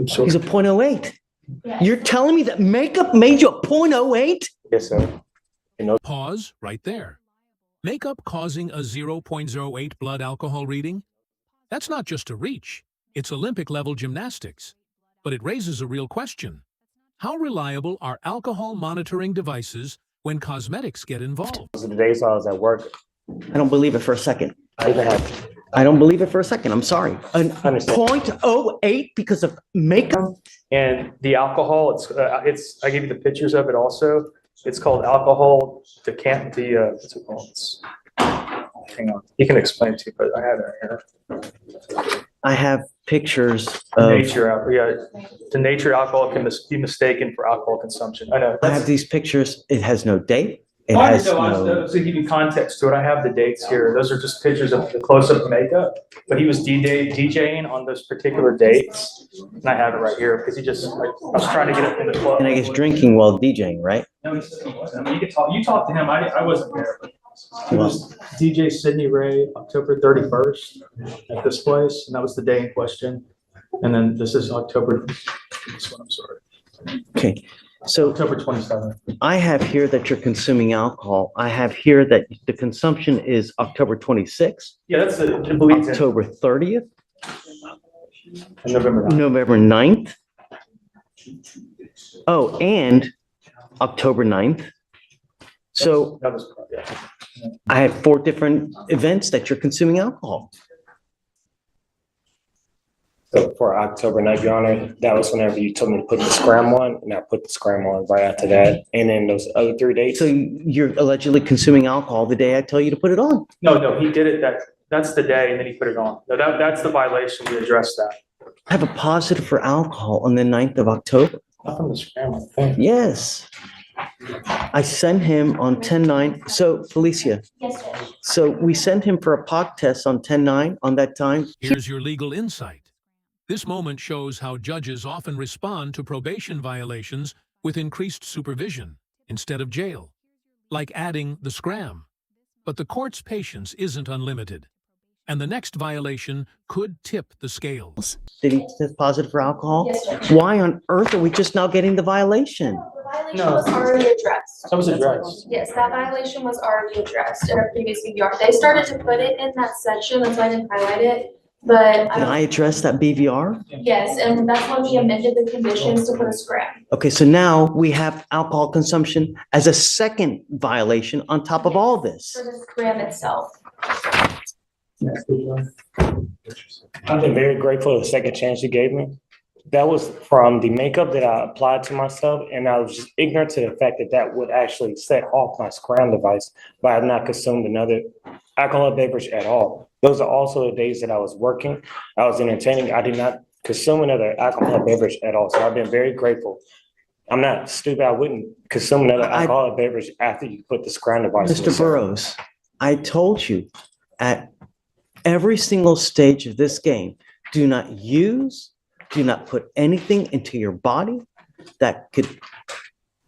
He's a .08. Yes. You're telling me that makeup made you a .08? Yes, sir. Pause right there. Makeup causing a 0.08 blood alcohol reading? That's not just a reach. It's Olympic-level gymnastics. But it raises a real question. How reliable are alcohol monitoring devices when cosmetics get involved? Those are the days I was at work. I don't believe it for a second. I even have, I don't believe it for a second. I'm sorry. A Understand. .08 because of makeup? And the alcohol, I gave you the pictures of it also. It's called alcohol what's it called? Hang on, you can explain it to you, but I have it here. I have pictures of, The nature alcohol can be mistaken for alcohol consumption. I know. I have these pictures. It has no date. It Oh, has so no, to give you context to it, I have the dates here. Those are just pictures of the close-up makeup, but he was DJing on those particular dates. And I have it right here because I was trying to get it in the club. and I guess drinking while DJing, right? No, he said he wasn't. I mean, you talked to him. I wasn't there. But it was DJ Sydney Ray, October 31st at this place, and that was the day in question. And then this is October, this one, I'm sorry, Okay. So October 27th. I have here that you're consuming alcohol. I have here that the consumption is October 26th, Yeah, that's the, I believe it's October 30th, in November 9th. November 9th. Oh, and October 9th. So That was, yeah. I have 4 different events that you're consuming alcohol. so for October 9th, Your Honor, that was whenever you told me to put the SCRAM on, and I put the SCRAM on right after that. And then those other 3 dates. So you're allegedly consuming alcohol the day I tell you to put it on. No, he did it that's the day, and then he put it on. No, that's the violation. We addressed that. I have a positive for alcohol on the 9th of October. Not from the scramble thing. Yes. I sent him on 10/9. So Felicia, Yes, sir. so we sent him for a POC test on 10/9 on that time. Here's your legal insight. This moment shows how judges often respond to probation violations with increased supervision instead of jail, like adding the SCRAM. But the court's patience isn't unlimited, and the next violation could tip the scales. Did he test positive for alcohol? Yes, sir. Why on earth are we just now getting the violation? The violation No. was already addressed. That was addressed. Yes, that violation was already addressed in a previous BVR. They started to put it in that section, that's why I didn't highlight it. But Did I address that BVR? yes, and that's when we amended the conditions to put a scram. Okay, so now we have alcohol consumption as a second violation on top of all this. For the scram itself. I've been very grateful for the second chance you gave me. That was from the makeup that I applied to myself, and I was just ignorant to the fact that that would actually set off my SCRAM device, but I have not consumed another alcohol beverage at all. Those are also the days that I was working. I was entertaining. I did not consume another alcohol beverage at all. So I've been very grateful. I'm not stupid. I wouldn't consume another alcoholic beverage after you put the SCRAM device. in the Mr. cell. Burrows, I told you at every single stage of this game, do not put anything into your body that could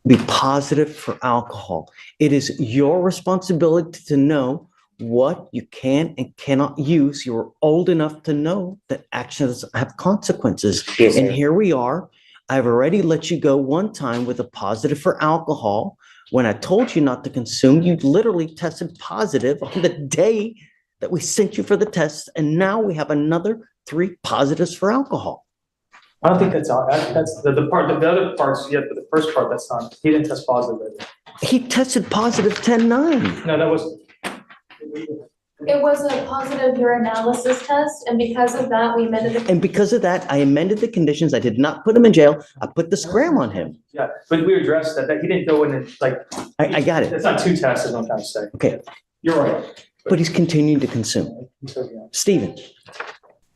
be positive for alcohol. It is your responsibility to know what you can and cannot use. You're old enough to know that actions have consequences. Yes, And sir. here we are. I've already let you go one time with a positive for alcohol. When I told you not to consume, you literally tested positive on the day that we sent you for the test. And now we have another 3 positives for alcohol. I don't think that's all. That's the other parts, yeah, but the first part, that's not, he didn't test positive. He tested positive 10/9. No, that was. It was a positive urinalysis test, and because of that, we amended the. And because of that, I amended the conditions. I did not put him in jail. I put the SCRAM on him. Yeah, but we addressed that he didn't go in and like. I got it. It's not 2 tests, is what I'm trying to say. Okay, You're right. but he's continuing to consume. So, yeah. Stephen,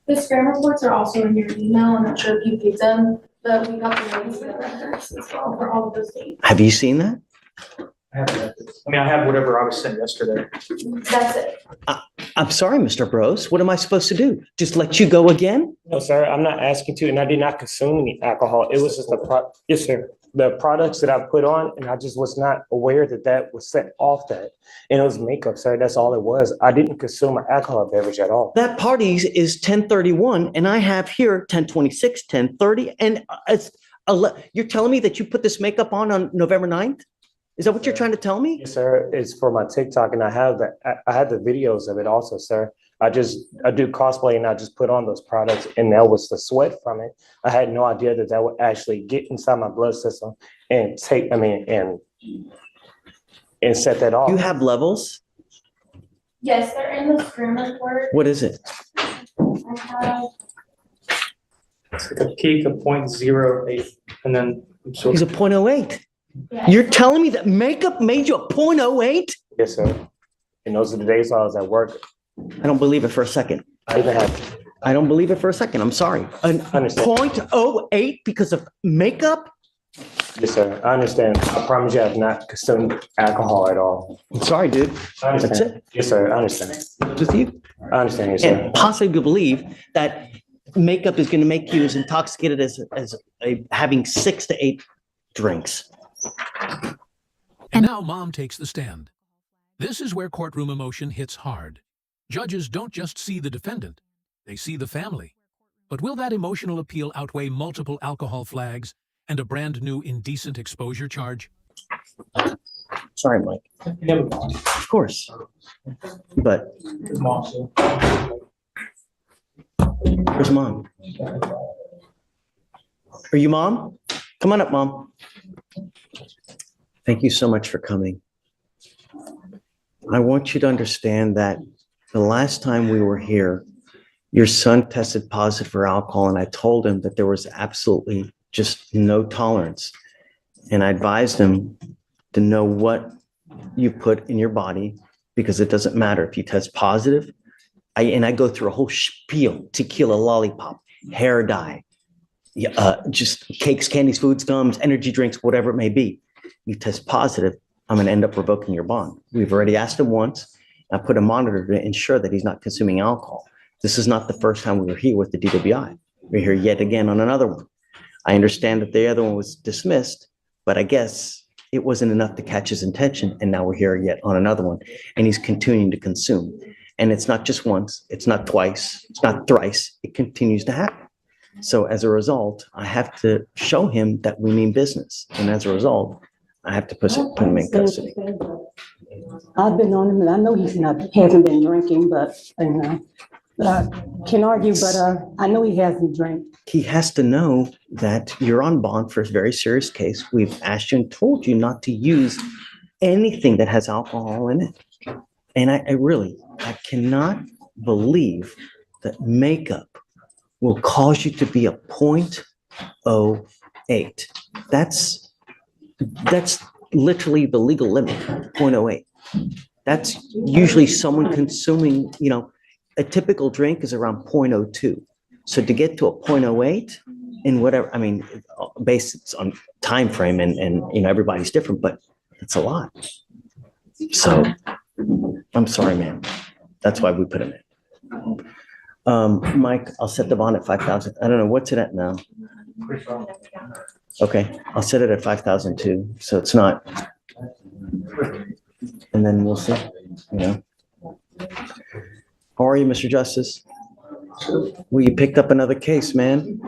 The scram reports are also in your email. I'm not sure if you picked them, but we got the names of the records as well for all of those dates. have you seen that? I have whatever I was sent yesterday. That's it. I'm sorry, Mr. Bros. What am I supposed to do? Just let you go again? No, sir, I'm not asking to, and I did not consume any alcohol. It was just yes, sir. the products that I put on, and I just was not aware that that was set off that. And it was makeup, sir. That's all it was. I didn't consume an alcohol beverage at all. That party is 10:31 and I have here 10:26, 10:30, and you're telling me that you put this makeup on November 9th? Is that what you're trying to tell me? Yes, sir. It's for my TikTok, and I have the videos of it also, sir. I do cosplay, and I just put on those products, and that was the sweat from it. I had no idea that that would actually get inside my blood system and and set that off. You have levels? Yes, they're in the SCRAM report. What is it? I have, It's like a peak of 0.08, and then. So He's a 0.08. yes. You're telling me that makeup made you a 0.08? Yes, sir. And those are the days I was at work. I don't believe it for a second. I don't believe it for a second. I'm sorry. A understand. 0.08 because of makeup? Yes, sir. I understand. I promise you I have not consumed alcohol at all. I'm sorry, dude. I understand. That's it. Yes, sir. I understand. With you? I understand, yes, sir. And possibly believe that makeup is going to make you as intoxicated as having 6 to 8 drinks. And now Mom takes the stand. This is where courtroom emotion hits hard. Judges don't just see the defendant, they see the family. But will that emotional appeal outweigh multiple alcohol flags and a brand new indecent exposure charge? Sorry, Mike. Of course. But where's Mom? Are you Mom? Come on up, Mom. Thank you so much for coming. I want you to understand that the last time we were here, your son tested positive for alcohol, and I told him that there was absolutely just no tolerance. And I advised him to know what you put in your body, because it doesn't matter if you test positive. I go through a whole spiel: tequila, lollipop, hair dye, just cakes, candies, foods, gums, energy drinks, whatever it may be. You test positive, I'm going to end up revoking your bond. We've already asked him once. I put a monitor to ensure that he's not consuming alcohol. This is not the first time we were here with the DWI. We're here yet again on another one. I understand that the other one was dismissed, but I guess it wasn't enough to catch his attention. And now we're here yet on another one, and he's continuing to consume. And it's not just once, it's not twice, it's not thrice, it continues to happen. So as a result, I have to show him that we mean business. And as a result, I have to put him in custody. I've been on him, and I know hasn't been drinking, but, I can argue, but, I know he hasn't drank. He has to know that you're on bond for a very serious case. We've asked you and told you not to use anything that has alcohol in it. And I cannot believe that makeup will cause you to be a 0.08. That's literally the legal limit, 0.08. That's usually someone consuming, a typical drink is around 0.02. So to get to a 0.08 in whatever, based on time frame and everybody's different, but it's a lot. So I'm sorry, man. That's why we put him in. Mike, I'll set the bond at 5,000. I don't know, what's it at now? Okay, I'll set it at 5,000 too, so it's not. And then we'll see, How are you, Mr. Justice? Well, you picked up another case, man.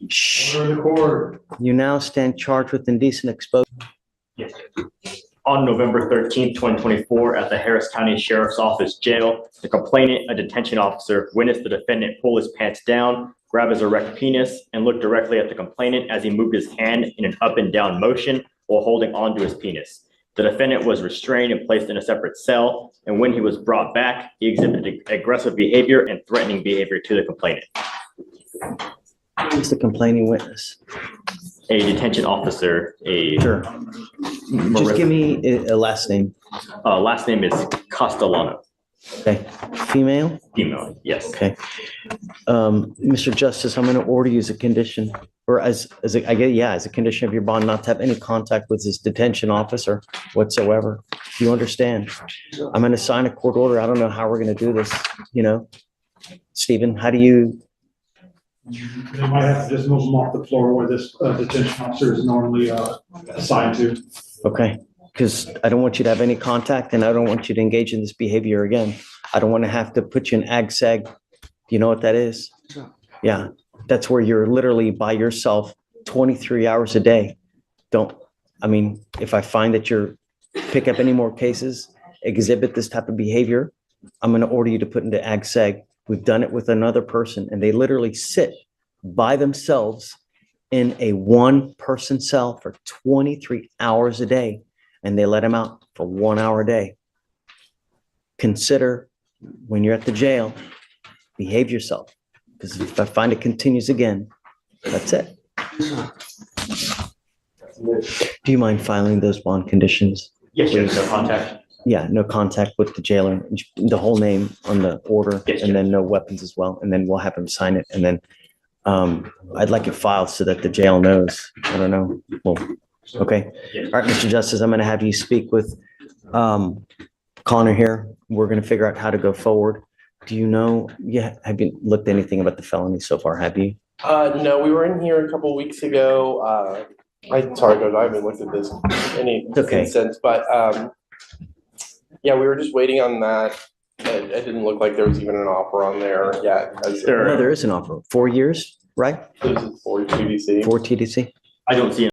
Shh. You now stand charged with indecent exposure. Yes. On November 13th, 2024, at the Harris County Sheriff's Office Jail, the complainant, a detention officer, witnessed the defendant pull his pants down, grab his erect penis, and look directly at the complainant as he moved his hand in an up and down motion while holding onto his penis. The defendant was restrained and placed in a separate cell, and when he was brought back, he exhibited aggressive behavior and threatening behavior to the complainant. Who's the complaining witness? A detention officer, Sure. Just give me a last name. Last name is Castellano. Okay. Female? Female, yes. Okay. Mr. Justice, I'm going to order you as a condition, or as a condition of your bond, not to have any contact with this detention officer whatsoever. Do you understand? I'm going to sign a court order. I don't know how we're going to do this, Stephen, how do you They might have to just move them off the floor where this detention officer is normally assigned to. Okay, because I don't want you to have any contact and I don't want you to engage in this behavior again. I don't want to have to put you in ag-seg. Do you know what that is? Yeah, that's where you're literally by yourself 23 hours a day. If I find that you're pick up any more cases, exhibit this type of behavior, I'm going to order you to put into ag-seg. We've done it with another person and they literally sit by themselves in a one-person cell for 23 hours a day, and they let them out for 1 hour a day. Consider when you're at the jail, behave yourself, because if I find it continues again, that's it. Do you mind filing those bond conditions? Yes, Judge, no contact. Yeah, no contact with the jailer, the whole name on the order, Yes, and then no weapons as well, and then we'll have him sign it, and then I'd like it filed so that the jail knows. I don't know. Well, okay. Yes. All right, Mr. Justice, I'm going to have you speak with Connor here. We're going to figure out how to go forward. Do you know, have you looked at anything about the felony so far? Have you? No, we were in here a couple weeks ago. I'm sorry, Judge, I haven't looked at this any Okay. since, but yeah, we were just waiting on that. It didn't look like there was even an offer on there yet. Sure. No, there is an offer. 4 years, right? This is for TDC. For TDC? I don't see